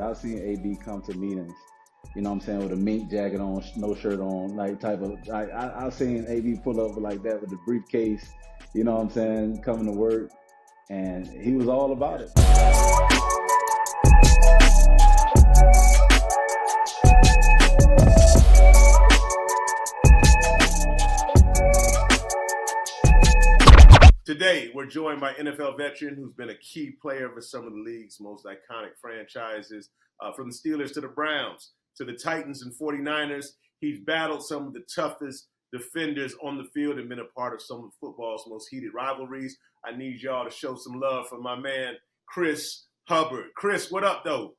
I've seen AB come to meetings, you know what I'm saying, with a mink jacket on, no shirt on, like type of. I've seen AB pull up like that with the briefcase, you know what I'm saying, coming to work, and he was all about it. Today, we're joined by NFL veteran who's been a key player for some of the league's most iconic franchises, from the Steelers to the Browns to the Titans and 49ers. He's battled some of the toughest defenders on the field and been a part of some of football's most heated rivalries. I need y'all to show some love for my man, Chris Hubbard. Chris, what up, though?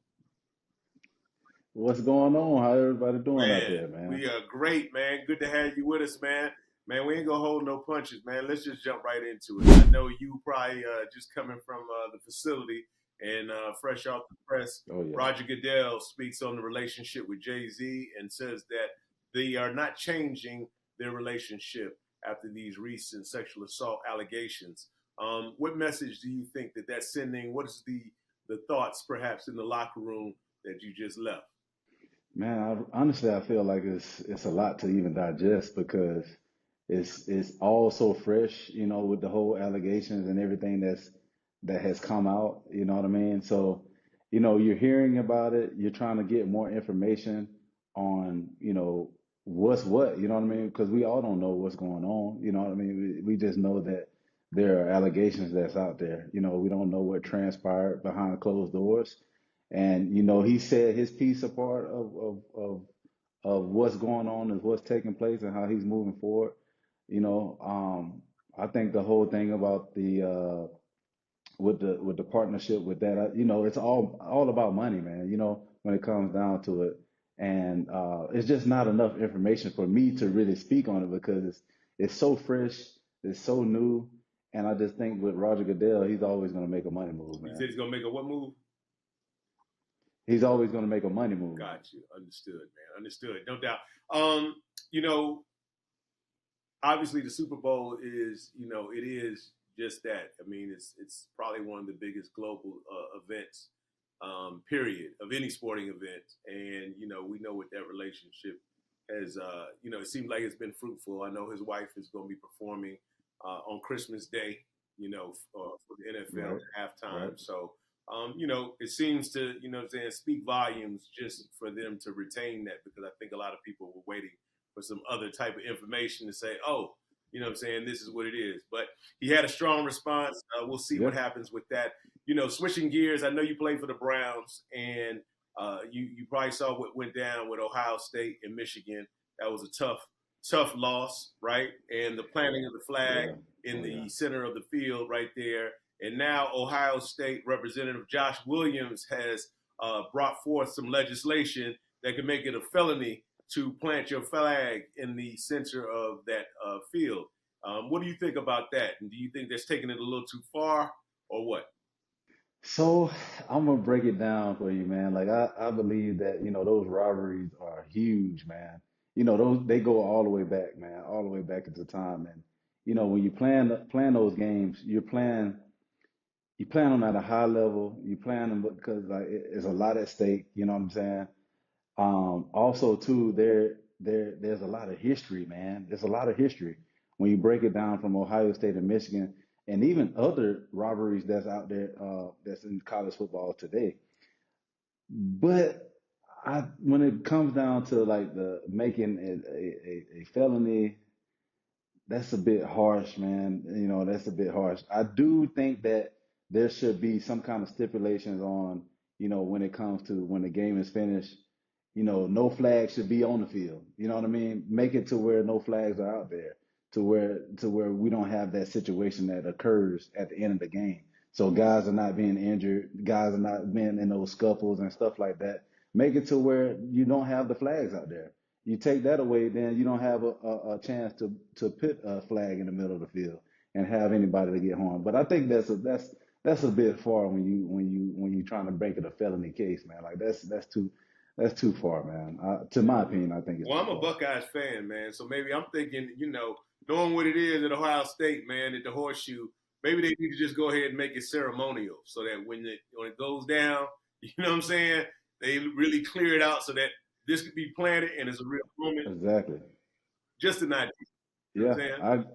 What's going on? How everybody doing out there, man? We are great, man. Good to have you with us, man. Man, we ain't gonna hold no punches, man. Let's just jump right into it. I know you probably just coming from the facility and fresh off the press. Oh, yeah. Roger Goodell speaks on the relationship with Jay-Z and says that they are not changing their relationship after these recent sexual assault allegations. What message do you think that that's sending? What is the thoughts, perhaps, in the locker room that you just left? Man, honestly, I feel like it's a lot to even digest because it's all so fresh, you know, with the whole allegations and everything that has come out, you know what I mean? So, you know, you're hearing about it, you're trying to get more information on, you know, what's what, you know what I mean? Because we all don't know what's going on, you know what I mean? We just know that there are allegations that's out there. You know, we don't know what transpired behind closed doors. And, you know, he said his piece apart of what's going on is what's taking place and how he's moving forward. You know, I think the whole thing about the with the partnership with that, you know, it's all about money, man. You know, when it comes down to it, and it's just not enough information for me to really speak on it because it's so fresh, it's so new, and I just think with Roger Goodell, he's always going to make a money move, man. You said he's gonna make a what move? He's always going to make a money move. Got you. Understood, man. Understood. No doubt. You know, obviously the Super Bowl is, you know, it is just that. I mean, it's probably one of the biggest global events, period, of any sporting event. And, you know, we know what that relationship has, you know, it seems like it's been fruitful. I know his wife is going to be performing on Christmas Day, you know, for the NFL at halftime. Right. So, you know, it seems to, you know what I'm saying, speak volumes just for them to retain that, because I think a lot of people were waiting for some other type of information to say, oh, you know what I'm saying, this is what it is. But he had a strong response. We'll see what happens with that. You know, switching gears, I know you played for the Browns, and you probably saw what went down with Ohio State and Michigan. That was a tough loss, right? And the planting of the flag in the center of the field right there. And now Ohio State Representative Josh Williams has brought forth some legislation that can make it a felony to plant your flag in the center of that field. What do you think about that? And do you think that's taking it a little too far, or what? So I'm gonna break it down for you, man. Like I believe that, you know, those rivalries are huge, man. You know, those they go all the way back, man, all the way back into time. And you know, when you plan those games, you plan them at a high level. You plan them because like it's a lot at stake. You know what I'm saying? Also, too, there's a lot of history, man. There's a lot of history when you break it down from Ohio State and Michigan, and even other rivalries that's out there that's in college football today. But when it comes down to like the making it a felony, that's a bit harsh, man. You know, that's a bit harsh. I do think that there should be some kind of stipulations on, you know, when it comes to when the game is finished, you know, no flags should be on the field. You know what I mean? Make it to where no flags are out there, to where we don't have that situation that occurs at the end of the game. So guys are not being injured, guys are not being in those scuffles and stuff like that. Make it to where you don't have the flags out there. You take that away, then you don't have a chance to put a flag in the middle of the field and have anybody to get harmed. But I think that's a bit far when you trying to make it a felony case, man. Like that's too far, man. To my opinion, I think it's. Well, I'm too a far. Buckeyes fan, man. So maybe I'm thinking, you know, knowing what it is at Ohio State, man, at the Horseshoe, maybe they need to just go ahead and make it ceremonial so that when it goes down, you know what I'm saying, They really clear it out so that this could be planted and it's a real moment. Exactly. Just an idea. You know what Yeah, I'm saying?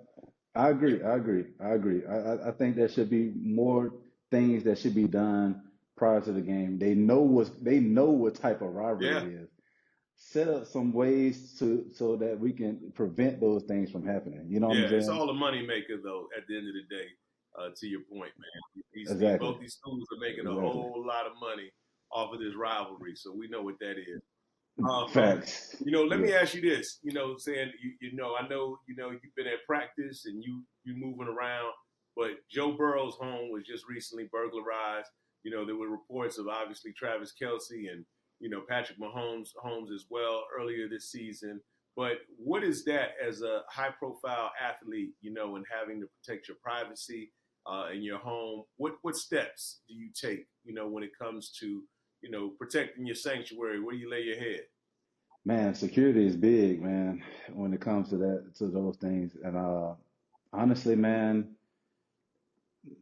I agree. I agree. I agree. I think there should be more things that should be done prior to the game. They know what type of rivalry Yeah. it is. Set up some ways to so that we can prevent those things from happening. You know what I'm Yeah, it's saying? all a money maker though. At the end of the day, to your point, man, Exactly. both these schools are making a Exactly. whole lot of money off of this rivalry, so we know what that is. Facts. Let Yeah. me ask you this. Saying I know you've been at practice and you moving around, but Joe Burrow's home was just recently burglarized. There were reports of obviously Travis Kelsey and Patrick Mahomes homes as well earlier this season. But what is that as a high profile athlete, and having to protect your privacy in your home? What steps do you take, when it comes to protecting your sanctuary? Where do you lay your head? Man, security is big, man, when it comes to to those things. And honestly, man,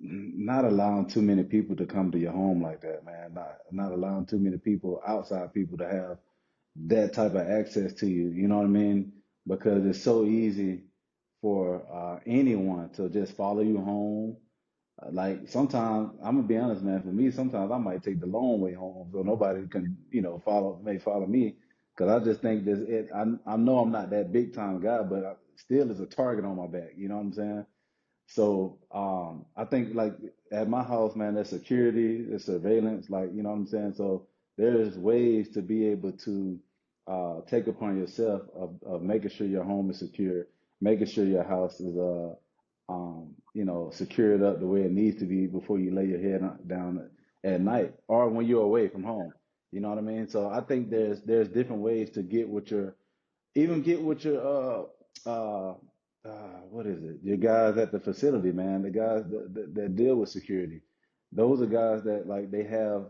not allowing too many people to come to your home like that, man. Not allowing too many people, outside people, to have that type of access to you. You know what I mean? Because it's so easy for anyone to just follow you home. Like sometimes, I'm gonna be honest, man. For me, sometimes I might take the long way home so nobody can, follow me. Because I just think this. I know I'm not that big time guy, but I, still is a target on my back. You know what I'm saying? So I think like at my house, man, there's security, there's surveillance, like you know what I'm saying. So there's ways to be able to take upon yourself of making sure your home is secure, making sure your house is secured up the way it needs to be before you lay your head down at night or when you're away from home. You know what I mean? So I think there's different ways to get what your even get with your what is it? Your guys at the facility, man. The guys that deal with security. Those are guys that like they have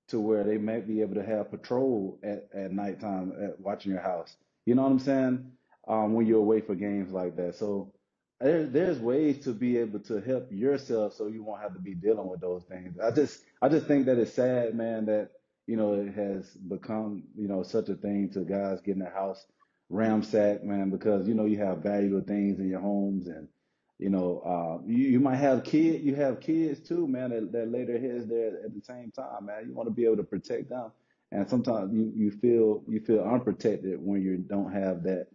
to where they might be able to have patrol at nighttime at watching your house. You know what I'm saying? When you're away for games like that. So there's ways to be able to help yourself so you won't have to be dealing with those things. I just think that it's sad, man, that it has become, such a thing to guys getting a house ransacked, man, because, you have valuable things in your homes and, you might have you have kids too, man, that lay their heads there at the same time, man. You want to be able to protect them. And sometimes you feel unprotected when you don't have that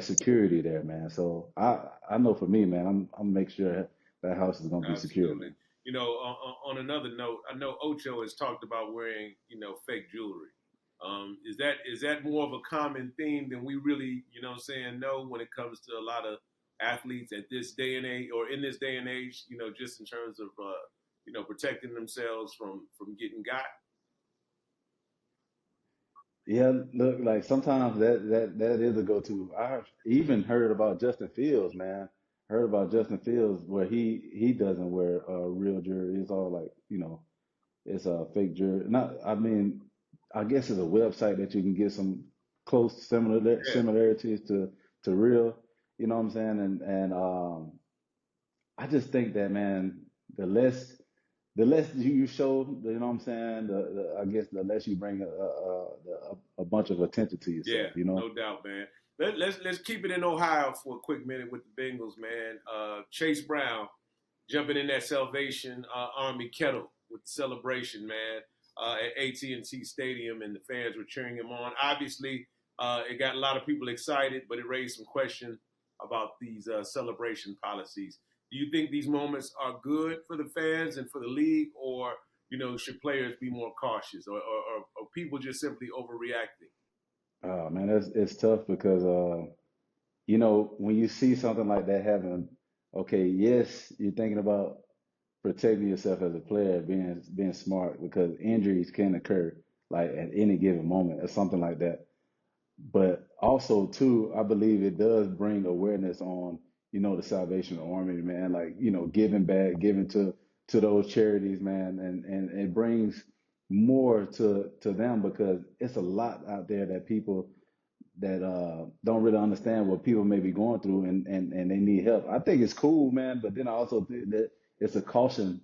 security there, man. So I know for me, man, I'm make sure that house is gonna be secure, Absolutely. man. On another note, I know Ocho has talked about wearing, fake jewelry. Is that more of a common theme than we really, know when it comes to a lot of athletes at this day and age, or in this day and age, just in terms of, protecting themselves from getting got. Yeah, look, like sometimes that is a go-to. I've even heard about Justin Fields, man. Heard about Justin Fields where he doesn't wear real jewelry. It's all like, it's a fake jewelry. Not, I mean, I guess it's a website that you can get some close Yeah, similarities to real. You know what I'm saying? And I just think that, man, the less the less you show, you know what I'm saying? I guess the less you bring a bunch of attention to yeah, yourself, you know? no doubt, man. Let's keep it in Ohio for a quick minute with the Bengals, man. Chase Brown jumping in that Salvation Army kettle with the celebration, man, at AT&T Stadium, and the fans were cheering him on. Obviously, it got a lot of people excited, but it raised some questions about these celebration policies. Do you think these moments are good for the fans and for the league, or should players be more cautious, or people just simply overreacting? Oh man, it's tough because when you see something like that happen, okay, yes, you're thinking about protecting yourself as a player, being smart because injuries can occur like at any given moment or something like that. But also too, I believe it does bring awareness on, the Salvation Army, man, like, giving back, giving to those charities, man, and it brings more to them because it's a lot out there that people that don't really understand what people may be going through and they need help. I think it's cool, man, but then I also think that it's a cautious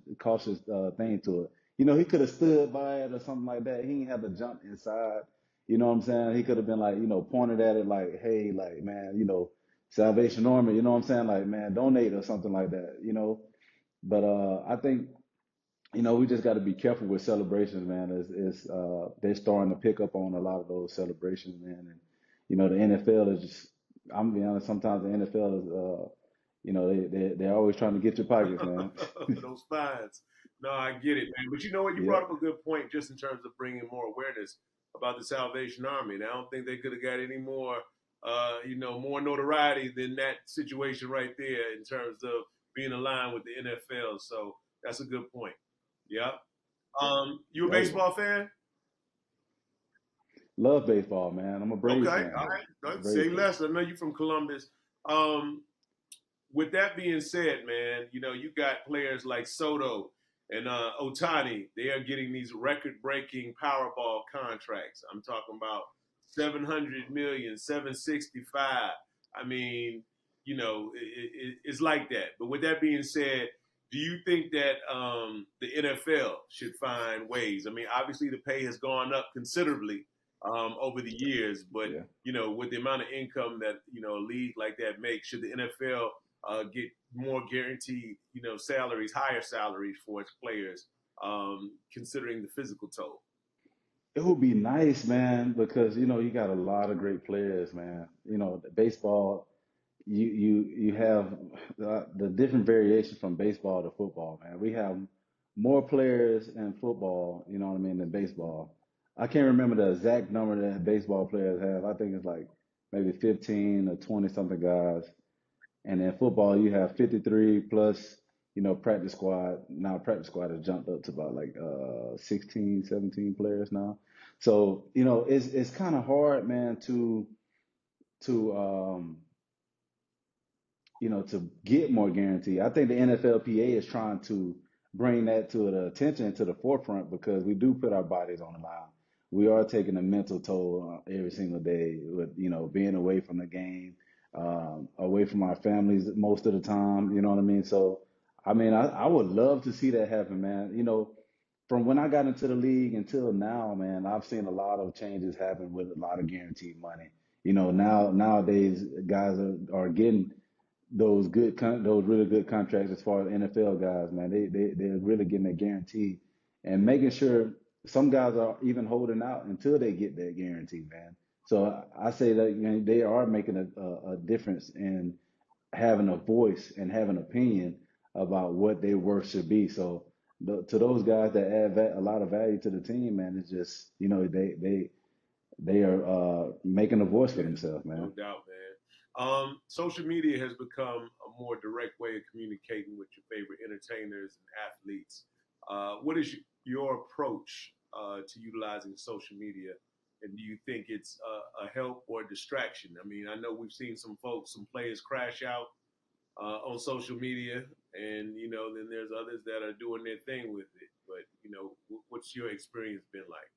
thing to it. he could have stood by it or something like that. He didn't have to jump inside. You know what I'm saying? He could have been like, pointed at it like, hey, like, man, Salvation Army, you know what I'm saying? Like, man, donate or something like that. But I think, we just got to be careful with celebrations, man. They're starting to pick up on a lot of those celebrations, man. And, the NFL is just, I'm gonna be honest, sometimes the NFL is, they're always trying to get your pockets, man. Those fines. No, I get it, man. But you know what? You brought Yep. up a good point just in terms of bringing more awareness about the Salvation Army. And I don't think they could have got any more, more notoriety than that situation right there in terms of being aligned with the NFL. So that's a good point. Yeah. You a Oh yeah. baseball fan? Love baseball, man. I'm a Braves Okay. fan All though. right. Braves Say fan. less. I know you're from Columbus. Um, with that being said, man, you got players like Soto and Otani. They are getting these record-breaking Powerball contracts. I'm talking about 700 million, 765. I mean, it's like that. But with that being said, do you think that the NFL should find ways? I mean, obviously the pay has gone up considerably over the years, but Yeah. with the amount of income that a league like that makes, should the NFL get more guaranteed, salaries, higher salaries for its players, considering the physical toll? It would be nice, man, because you got a lot of great players, man. The baseball, you have the different variations from baseball to football, man. We have more players in football, you know what I mean, than baseball. I can't remember the exact number that baseball players have. I think it's like maybe 15 or 20 something guys. And in football, you have 53 plus, practice squad. Now practice squad has jumped up to about like 16, 17 players now. So, it's kind of hard, man, to to get more guarantee. I think the NFLPA is trying to bring that to the attention to the forefront because we do put our bodies on the line. We are taking a mental toll every single day with, being away from the game, away from our families most of the time, you know what I mean? So, I mean, I would love to see that happen, man. From when I got into the league until now, man, I've seen a lot of changes happen with a lot of guaranteed money. Nowadays, guys are getting those really good contracts as far as NFL guys, man. They're really getting a guarantee and making sure some guys are even holding out until they get that guarantee, man. So I say that they are making a difference in having a voice and having an opinion about what their worth should be. So to those guys that add a lot of value to the team, man, it's just they are making a voice for Yeah, themselves, no man. doubt, man. Social media has become a more direct way of communicating with your favorite entertainers and athletes. What is your approach to utilizing social media? And do you think it's a help or a distraction? I mean, I know we've seen some folks, some players crash out on social media, and then there's others that are doing their thing with it. But what's your experience been like?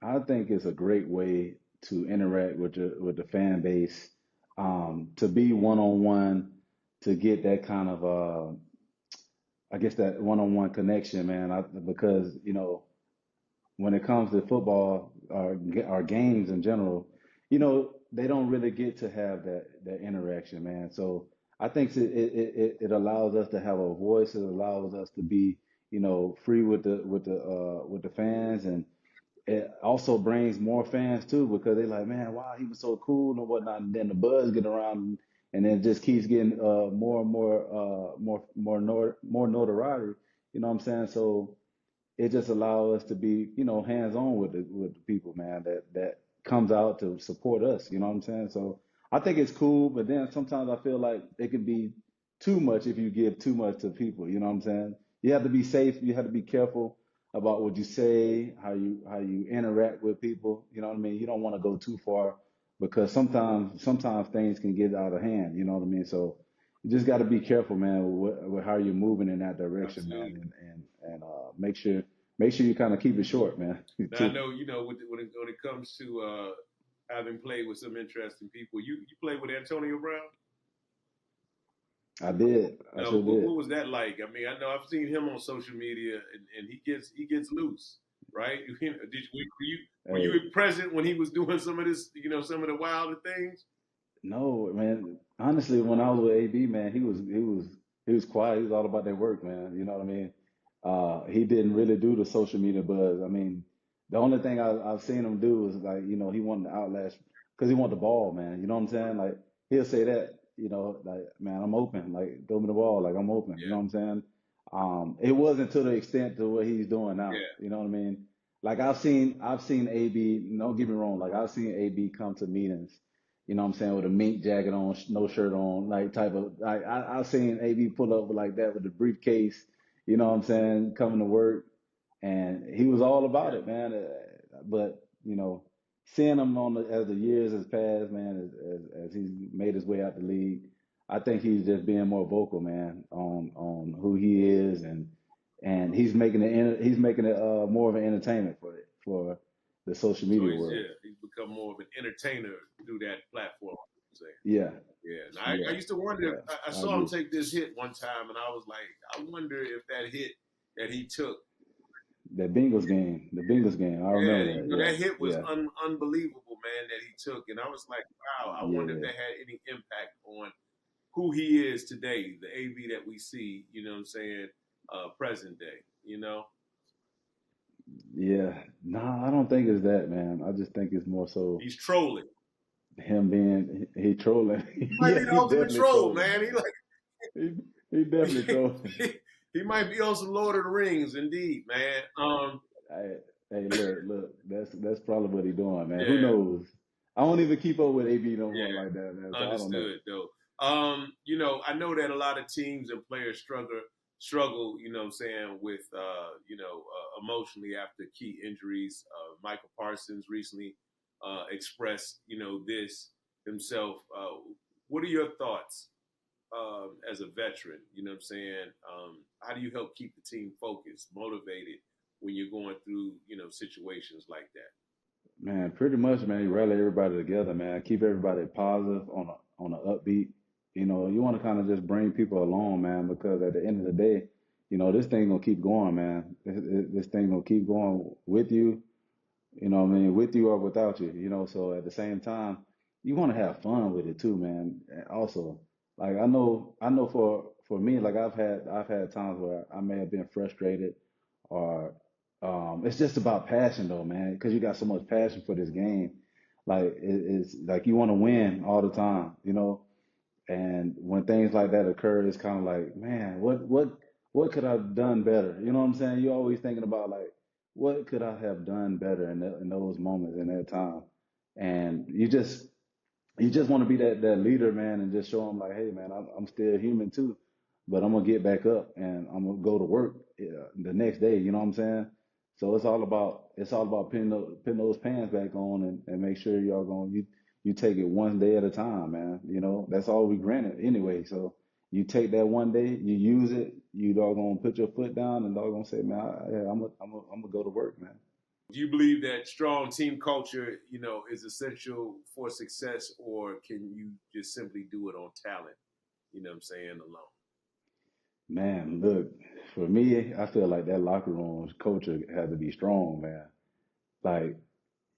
I think it's a great way to interact with the fan base, to be one on one, to get that kind of I guess that one on one connection, man. Because when it comes to football or games in general, they don't really get to have that interaction, man. So I think it allows us to have a voice. It allows us to be free with the fans, and it also brings more fans too because they're like, man, wow, he was so cool and whatnot. And then the buzz get around, and then it just keeps getting more and more notoriety. You know what I'm saying? So it just allows us to be, hands on with the people, man, that comes out to support us. You know what I'm saying? So I think it's cool, but then sometimes I feel like it can be too much if you give too much to people. You know what I'm saying? You have to be safe. You have to be careful about what you say, how you interact with people. You know what I mean? You don't want to go too far because sometimes things can get out of hand. You know what I mean? So you just got to be careful, man, with how you're moving in that direction, man, Absolutely. and make sure you kind of keep it short, man. Now I Too. know when it comes to having played with some interesting people. You played with Antonio Brown. I did. I sure did. What was that like? I mean, I know I've seen him on social media, and he gets loose, right? Were Hey, you present when he was doing some of this? Some of the wilder things. no, man. Honestly, when I was with AB, man, he was quiet. He was all about that work, man. You know what I mean? He didn't really do the social media buzz. I mean, the only thing I've seen him do is like, he wanted to outlast because he wanted the ball, man. You know what I'm saying? Like he'll say that, like, man, I'm open. Like throw me the ball, like I'm open. You know Yeah, what I'm saying? It wasn't to the extent to what he's doing now. yeah, You know what I mean? Like I've seen AB. Don't get me wrong. Like I've seen AB come to meetings, you know what I'm saying, with a mink jacket on, no shirt on, like type of like I've seen AB pull up like that with the briefcase, you know what I'm saying, coming to work, and he was all about yeah. it, man. But seeing him as the years has passed, man, as he's made his way out the league, I think he's just being more vocal, man, on who he is, and he's making it more of an entertainment for the social So media world. he's become more of an entertainer through that platform. I'm saying. Yeah, Yeah, and I yeah, used to wonder. yeah. I I saw him agree. take this hit one time, and I was like, I wonder if that hit that he took. The Bengals game. I Yeah, remember that. that hit Yeah, was yeah, unbelievable, man, that he took. And I was like, wow, I wonder if yeah, that had any impact on who he is today, the AB that we see, what I'm saying, present day, yeah. Nah, I don't think it's that, man. I just think it's more so He's trolling. him being he trolling. He might Yeah, be the he ultimate definitely troll, trolling, man. man. He he definitely trolling. He might be on some Lord of the Rings, indeed, man. Hey, hey, look. That's probably what he doing, man. Who Yeah, knows? I don't even keep up with AB no more like yeah, that, man. So I don't know. understood though. I know that a lot of teams and players struggle, what I'm saying, with emotionally after key injuries. Michael Parsons recently expressed, this himself. What are your thoughts as a veteran? You know what I'm saying? How do you help keep the team focused, motivated when you're going through, situations like that? Man, pretty much, man. You rally everybody together, man. Keep everybody positive on a upbeat. You want to kind of just bring people along, man, because at the end of the day, this thing gonna keep going, man. This thing gonna keep going with you. You know what I mean? With you or without you. So at the same time, you want to have fun with it too, man. And also, like I know for me, like I've had times where I may have been frustrated, or it's just about passion though, man, because you got so much passion for this game. Like it's like you want to win all the time. And when things like that occur, it's kind of like, man, what could I have done better? You know what I'm saying? You're always thinking about like, what could I have done better in those moments in that time? And you just want to be that leader, man, and just show them like, hey, man, I'm still human too, but I'm gonna get back up and I'm gonna go to work the next day. You know what I'm saying? So it's all about putting those pants back on and make sure you take it one day at a time, man. That's all we granted anyway. So you take that one day, you use it, you doggone put your foot down and doggone say, man, I'm gonna go to work, man. Do you believe that strong team culture, is essential for success, or can you just simply do it on talent? What I'm saying, alone. Man, look, for me, I feel like that locker room culture has to be strong, man. Like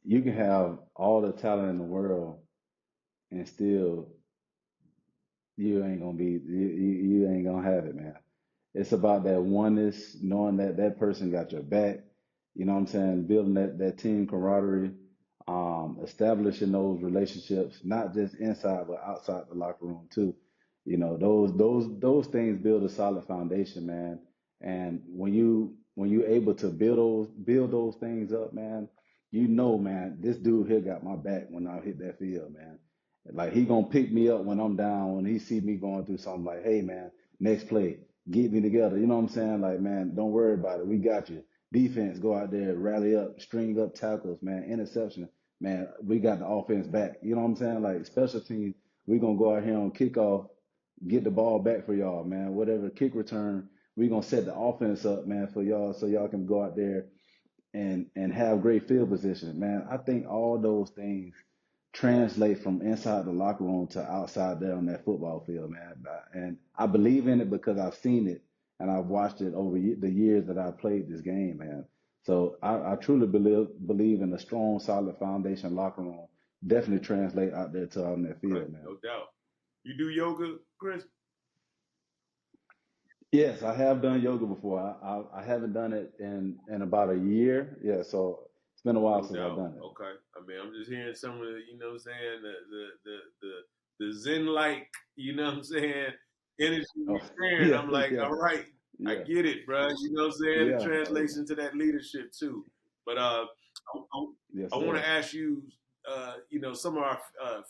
you can have all the talent in the world and still you ain't gonna have it, man. It's about that oneness, knowing that that person got your back. You know what I'm saying? Building that team camaraderie, establishing those relationships, not just inside but outside the locker room too. Those things build a solid foundation, man. And when you able to build those things up, man, man, this dude here got my back when I hit that field, man. Like he gonna pick me up when I'm down, when he see me going through something like, hey man, next play, get me together. You know what I'm saying? Like, man, don't worry about it. We got you. Defense, go out there, rally up, string up tackles, man, interception. Man, we got the offense back. You know what I'm saying? Like special teams, we gonna go out here on kickoff, get the ball back for y'all, man. Whatever kick return, we gonna set the offense up, man, for y'all so y'all can go out there and have great field position, man. I think all those things translate from inside the locker room to outside there on that football field, man. And I believe in it because I've seen it and I've watched it over the years that I've played this game, man. So I truly believe in a strong, solid foundation locker room. Definitely translate out there to on that Right, field, man. no doubt. You do yoga, Chris? Yes, I have done yoga before. I haven't done it in about a year. Yeah, so it's been a while No since I've doubt. done it. Okay. I mean, I'm just hearing some of the, you know what I'm saying, the Zen like, you know what I'm saying, energy Oh, you're sharing. yeah, I'm like, yeah, all right, I yeah, get it, bro. You know what I'm saying? It yeah. Oh, translates yeah. into that leadership too. But Yes, I want sir. to ask you, you know, some of our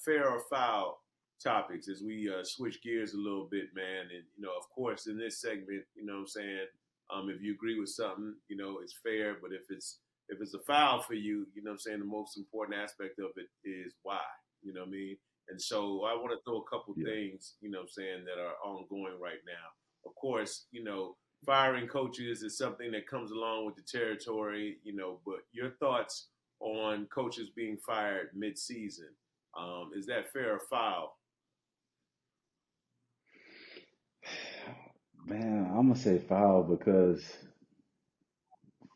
fair or foul topics as we switch gears a little bit, man. And you know, of course, in this segment, you know what I'm saying, if you agree with something, you know, it's fair. But if it's a foul for you, you know what I'm saying, the most important aspect of it is why. You know what I mean? And so I want to throw a couple Yeah. things, you know what I'm saying, that are ongoing right now. Of course, you know, firing coaches is something that comes along with the territory, you know, but your thoughts on coaches being fired mid-season. Is that fair or foul? Man, I'm gonna say foul because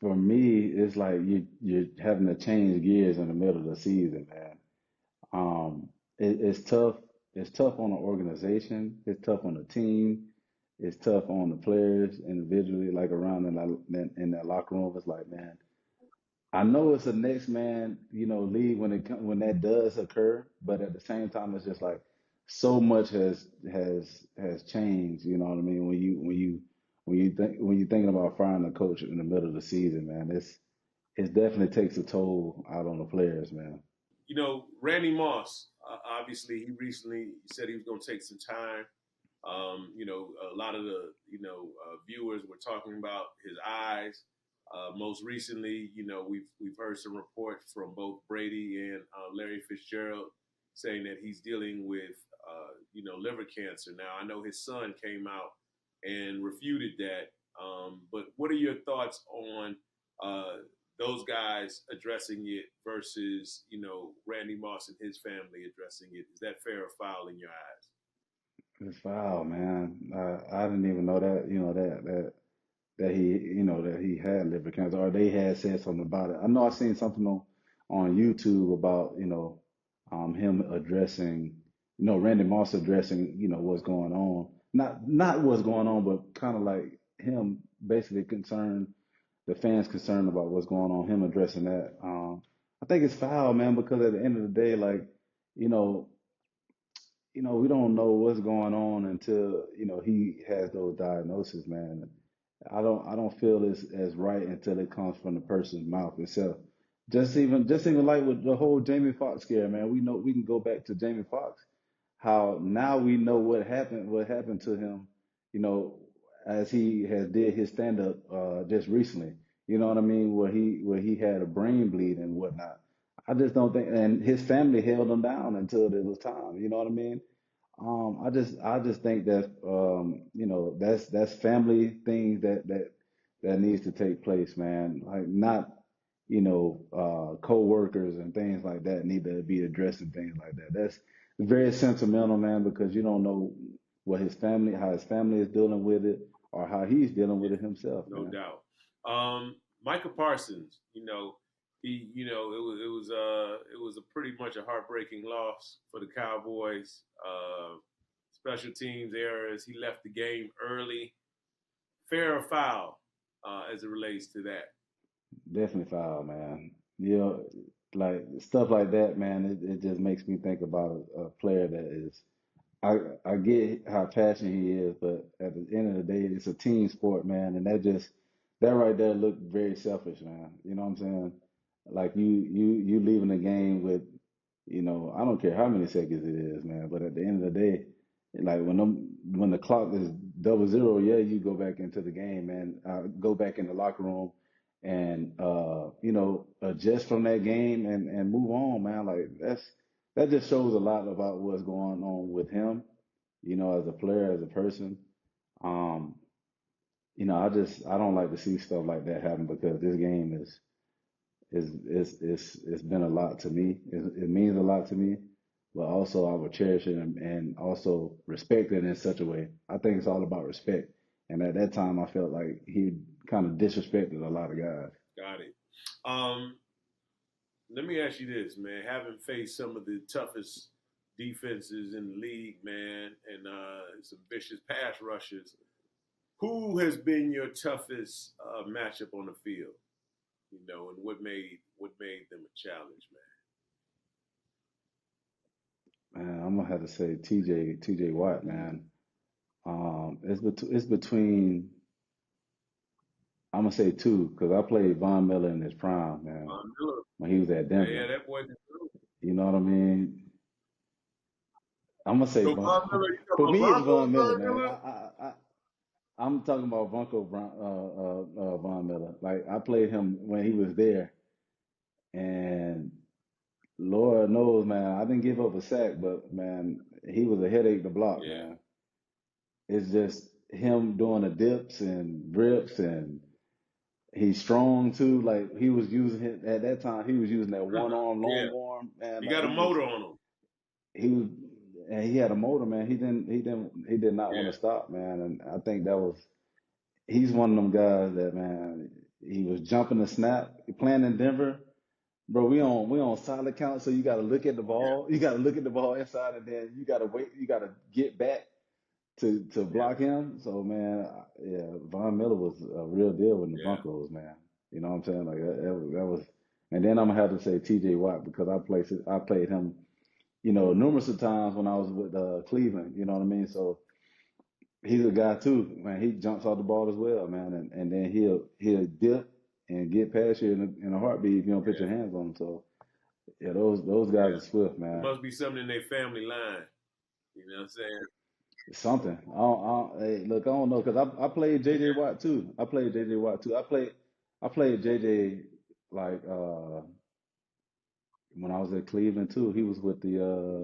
for me, it's like you're having to change gears in the middle of the season, man. It's tough. It's tough on the organization. It's tough on the team. It's tough on the players individually, like around in that locker room. It's like, man, I know it's a next man, league when that does occur, but at the same time, it's just like so much has changed. You know what I mean? When you thinking about firing a coach in the middle of the season, man, it definitely takes a toll out on the players, man. You know, Randy Moss, obviously, he recently said he was going to take some time. You know, a lot of the viewers were talking about his eyes. Most recently, you know, we've heard some reports from both Brady and Larry Fitzgerald saying that he's dealing with liver cancer. Now, I know his son came out and refuted that. But what are your thoughts on uh, those guys addressing it versus Randy Moss and his family addressing it? Is that fair or foul in your eyes? It's foul, man. I didn't even know that, that he had liver cancer or they had said something about it. I know I seen something on YouTube about, him addressing, Randy Moss addressing, what's going on. Not what's going on, but kind of like him basically concerned, the fans concerned about what's going on, him addressing that. I think it's foul, man, because at the end of the day, like, you know, we don't know what's going on until, he has those diagnoses, man. I don't feel it's as right until it comes from the person's mouth itself. Just even like with the whole Jamie Foxx scare, man. We know we can go back to Jamie Foxx, how now we know what happened to him, you know, as he has did his stand up just recently. You know what I mean? Where he had a brain bleed and whatnot. I just don't think, and his family held him down until there was time. You know what I mean? I just think that that's family things that needs to take place, man. Like not co-workers and things like that need to be addressed and things like that. That's very sentimental, man, because you don't know how his family is dealing with it or how he's dealing with it himself, No man. doubt. Micah Parsons, you know, it was a pretty much a heartbreaking loss for the Cowboys. Special teams errors. He left the game early. Fair or foul as it relates to that? Definitely foul, man. Like stuff like that, man. It just makes me think about a player that is. I get how passionate he is, but at the end of the day, it's a team sport, man, and that right there looked very selfish, man. You know what I'm saying? Like you leaving the game with, I don't care how many seconds it is, man, but at the end of the day, like when the clock is 00, yeah, you go back into the game, man. Go back in the locker room and adjust from that game and move on, man. Like that just shows a lot about what's going on with him, as a player, as a person. Um, I don't like to see stuff like that happen because this game it's been a lot to me. It means a lot to me, but also I would cherish it and also respect it in such a way. I think it's all about respect. And at that time, I felt like he kind of disrespected a lot of guys. Got it. Um, Let me ask you this, man. Having faced some of the toughest defenses in the league, man, and some vicious pass rushers, who has been your toughest matchup on the field? You know, and what made them a challenge, Man, I'm gonna have to say TJ Watt, man. It's between I'm gonna say two because I played Von Miller in his prime, man, Miller. when he was at Yeah, Denver. yeah, that boy. You know what I mean? I'm gonna say So Von. Von Miller, you For talking me, about it's Broncos, Von Miller, Von man. Miller? I'm talking about Von Miller. Like I played him when he was there, and Lord knows, man, I didn't give up a sack, but man, he was a headache to block, Yeah, man. It's just him doing the dips and rips, and he's strong too. Like he was using it at that time. He was using that one arm, yeah. long arm, man. He Like got a motor on him. he was, and he had a motor, man. He did not want Yeah, to stop, man. And I think that was he's one of them guys that, man, he was jumping the snap. Playing in Denver, bro. We on solid count, so you got to look at the yeah, ball. You got to look at the ball inside, and then you got to wait. You got to get back to yeah, block him. So man, yeah, Von Miller was a real deal with the yeah. Broncos, man. You know what I'm saying? Like that was. And then I'm gonna have to say T.J. Watt because I played him, numerous of times when I was with Cleveland. You know what I mean? So he's a guy too, man. He jumps off the ball as well, man, and then he'll dip and get past you in a heartbeat if you don't put your hands on him. So yeah, those guys Yeah. are swift, It man. must be something in their family line. You know what I'm saying? It's something. Hey, look, I don't know because I played J.J. Watt too. I played J.J. Watt too. I played J.J. like when I was at Cleveland too. He was with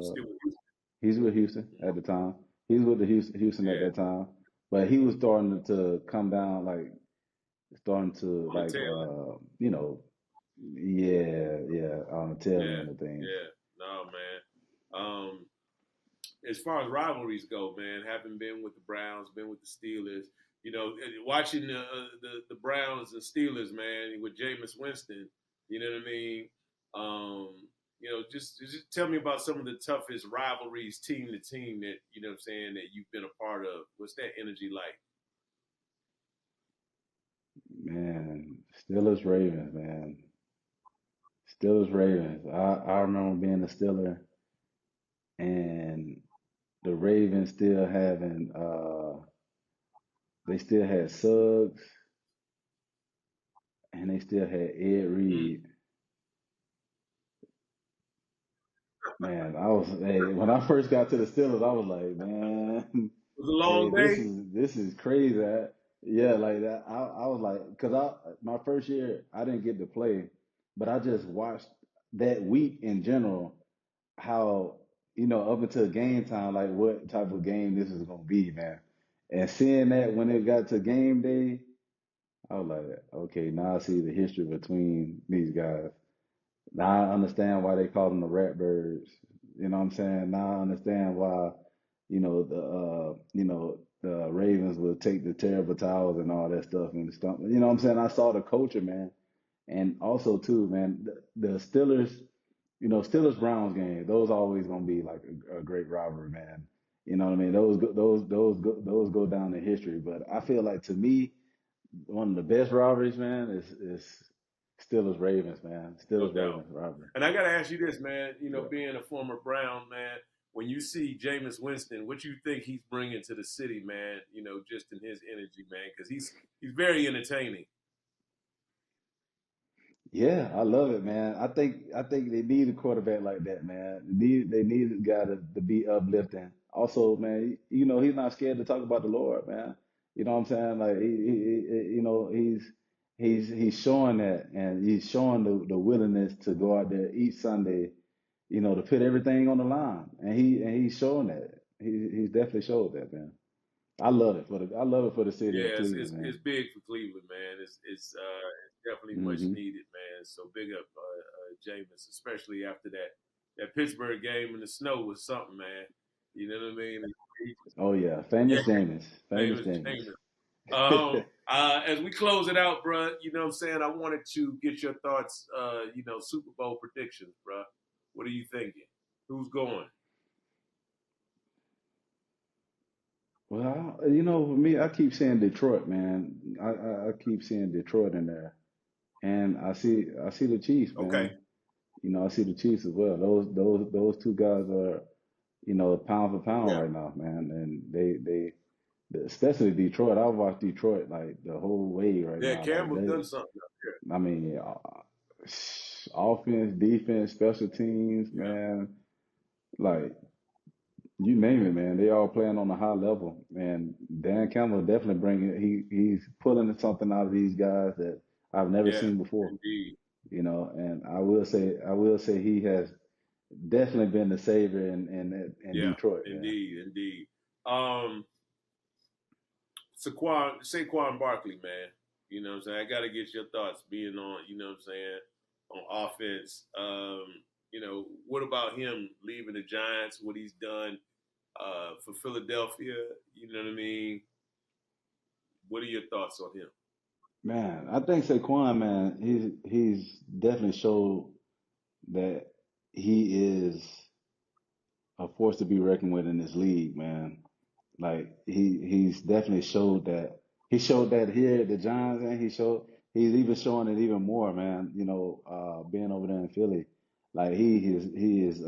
Still with he's with Houston at the time. He was with the Houston at Yeah, that time, but he was starting to come down, like starting to on the like tail end. yeah, on the tail Yeah, end of things. yeah. No, man. As far as rivalries go, man, having been with the Browns, been with the Steelers, watching the Browns and Steelers, man, with Jameis Winston, you know what I mean? Um, just tell me about some of the toughest rivalries, team to team, that what I'm saying, that you've been a part of. What's that energy like? Man, Steelers Ravens, man. Steelers Ravens. I remember being a Steeler and the Ravens still having they still had Suggs and they still had Ed Mm. Reed. Man, when I first got to the Steelers, I was like, man, It was a hey, long this day. is this is crazy. Yeah, like that. I was like, cause my first year I didn't get to play, but I just watched that week in general how up until game time, like what type of game this is gonna be, man. And seeing that when it got to game day, I was like, okay, now I see the history between these guys. Now I understand why they call them the Ratbirds. You know what I'm saying? Now I understand why, the Ravens would take the terrible towels and all that stuff and stump. You know what I'm saying? I saw the culture, man. And also too, man, the Steelers, Steelers Browns game, those always gonna be like a great rivalry, man. You know what I mean? Those go down in history. But I feel like to me, one of the best rivalries, man, is Steelers Ravens, man. No Steelers doubt. Ravens rivalry. And I got to ask you this, man. Yeah. Being a former Brown, man, when you see Jameis Winston, what you think he's bringing to the city, man? Just in his energy, man, because he's very entertaining. Yeah, I love it, man. I think they need a quarterback like that, man. They need a guy to be uplifting. Also, man, he's not scared to talk about the Lord, man. You know what I'm saying? Like he's showing that, and he's showing the willingness to go out there each Sunday, to put everything on the line, and he's showing that. He's definitely showed that, man. I love it for the city of Yeah, Cleveland, it's man. big for Cleveland, man. It's definitely much Hmm. needed, man. So big up, Jameis, especially after that Pittsburgh game in the snow was something, man. You know what I mean? Oh yeah, Yeah, famous James, famous famous James. Jameis. As we close it out, bro, you know what I'm saying? I wanted to get your thoughts, Super Bowl predictions, bro. What are you thinking? Who's going? Well, for me, I keep saying Detroit, man. I keep seeing Detroit in there, and I see the Chiefs, Okay. man. I see the Chiefs as well. Those two guys are, pound for pound Yeah. right now, man. And especially Detroit. I watch Detroit like the whole way right Yeah, now. Like Campbell's done something up here. I mean, offense, defense, special teams, Yeah. man. Like you name it, man. They all playing on a high level, and Dan Campbell definitely bringing. He's pulling something out of these guys that I've never Yeah. seen before. Indeed. And I will say he has definitely been the savior in Yeah. Detroit, man. Indeed. Um, Saquon Barkley, man. You know what I'm saying? I got to get your thoughts being on, you know what I'm saying, on offense. What about him leaving the Giants, what he's done for Philadelphia? You know what I mean? What are your thoughts on him? Man, I think Saquon, man, he's definitely showed that he is a force to be reckoned with in this league, man. Like he's definitely showed that. He showed that here at the Giants, and he's even showing it even more, man. Being over there in Philly, like he is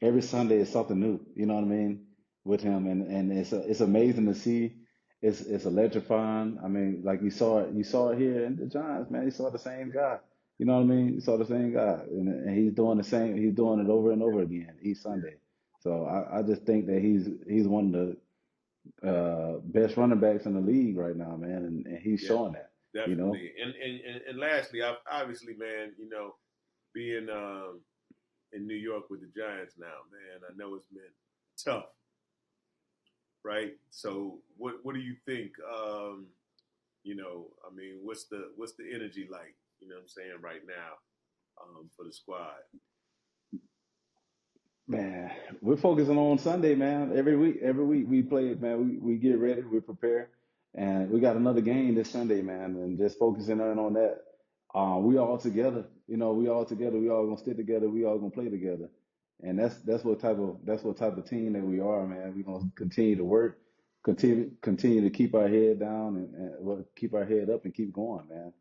every Sunday is something new. You know what I mean with him, and it's amazing to see. It's electrifying. I mean, like you saw it here in the Giants, man. You saw the same guy. You know what I mean? You saw the same guy, and he's doing the same. He's doing it over and over again each Sunday. So I just think that he's one of the best running backs in the league right now, man, and he's Yeah, showing that. You know, definitely. And lastly, obviously, man, being in New York with the Giants now, man, I know it's been tough, right? So what do you think? What's the energy like? You know what I'm saying right now for the squad. man, we're focusing on Sunday, man. Every week we play it, man. We get ready, we prepare, and we got another game this Sunday, man. And just focusing on that. We all together, we all together. We all gonna stick together. We all gonna play together, and that's what type of team that we are, man. We gonna continue to work, continue to keep our head down and keep our head up and keep going, man.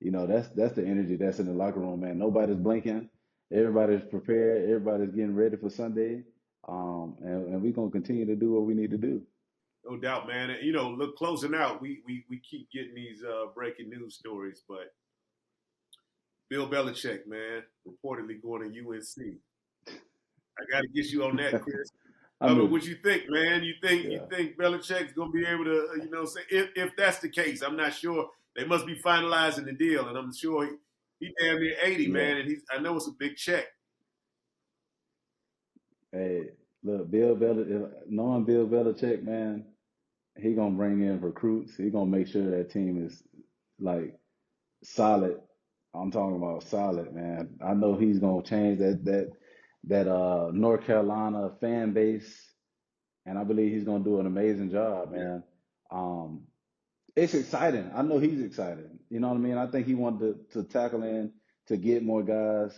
That's the energy that's in the locker room, man. Nobody's blinking. Everybody's prepared. Everybody's getting ready for Sunday. And we're gonna continue to do what we need to do. No doubt, man. And, look, closing out, we keep getting these breaking news stories, but Bill Belichick, man, reportedly going to UNC. I got to get you on that, Chris. I But knew, what you think, man? You think you yeah, think Belichick's gonna be able to, say if that's the case? I'm not sure. They must be finalizing the deal, and I'm sure he damn near 80, yeah. man. And I know it's a big check. Hey, look, knowing Bill Belichick, man, he gonna bring in recruits. He gonna make sure that team is like solid. I'm talking about solid, man. I know he's gonna change that North Carolina fan base, and I believe he's gonna do an amazing job, Yeah, man. Um, it's exciting. I know he's excited. You know what I mean? I think he wanted to tackle in to get more guys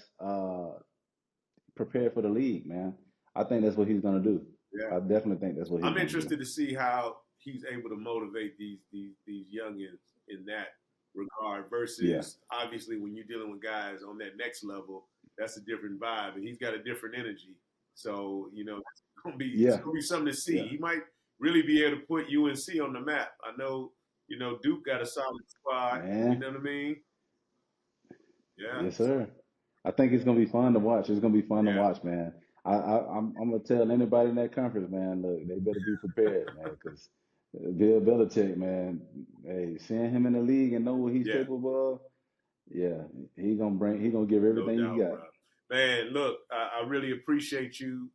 prepared for the league, man. I think that's what he's gonna do. yeah. I definitely think that's what he's I'm gonna do. interested to see how he's able to motivate these youngins in that regard. Yeah, Versus obviously when you're dealing with guys on that next level, that's a different vibe, and he's got a different energy. So it's yeah, gonna be something to see. yeah, He might really be able to put UNC on the map. I know Duke got a solid squad. You man. know what I mean? Yeah, Yes, sir. I think it's gonna be fun to watch. It's gonna be fun to yeah, watch, man. I'm gonna tell anybody in that conference, man. Look, they better be prepared, man, because Bill Belichick, man. Hey, seeing him in the league and know what he's yeah. capable of, yeah, he gonna give No everything he doubt, got. bro. Man, look, I really appreciate you.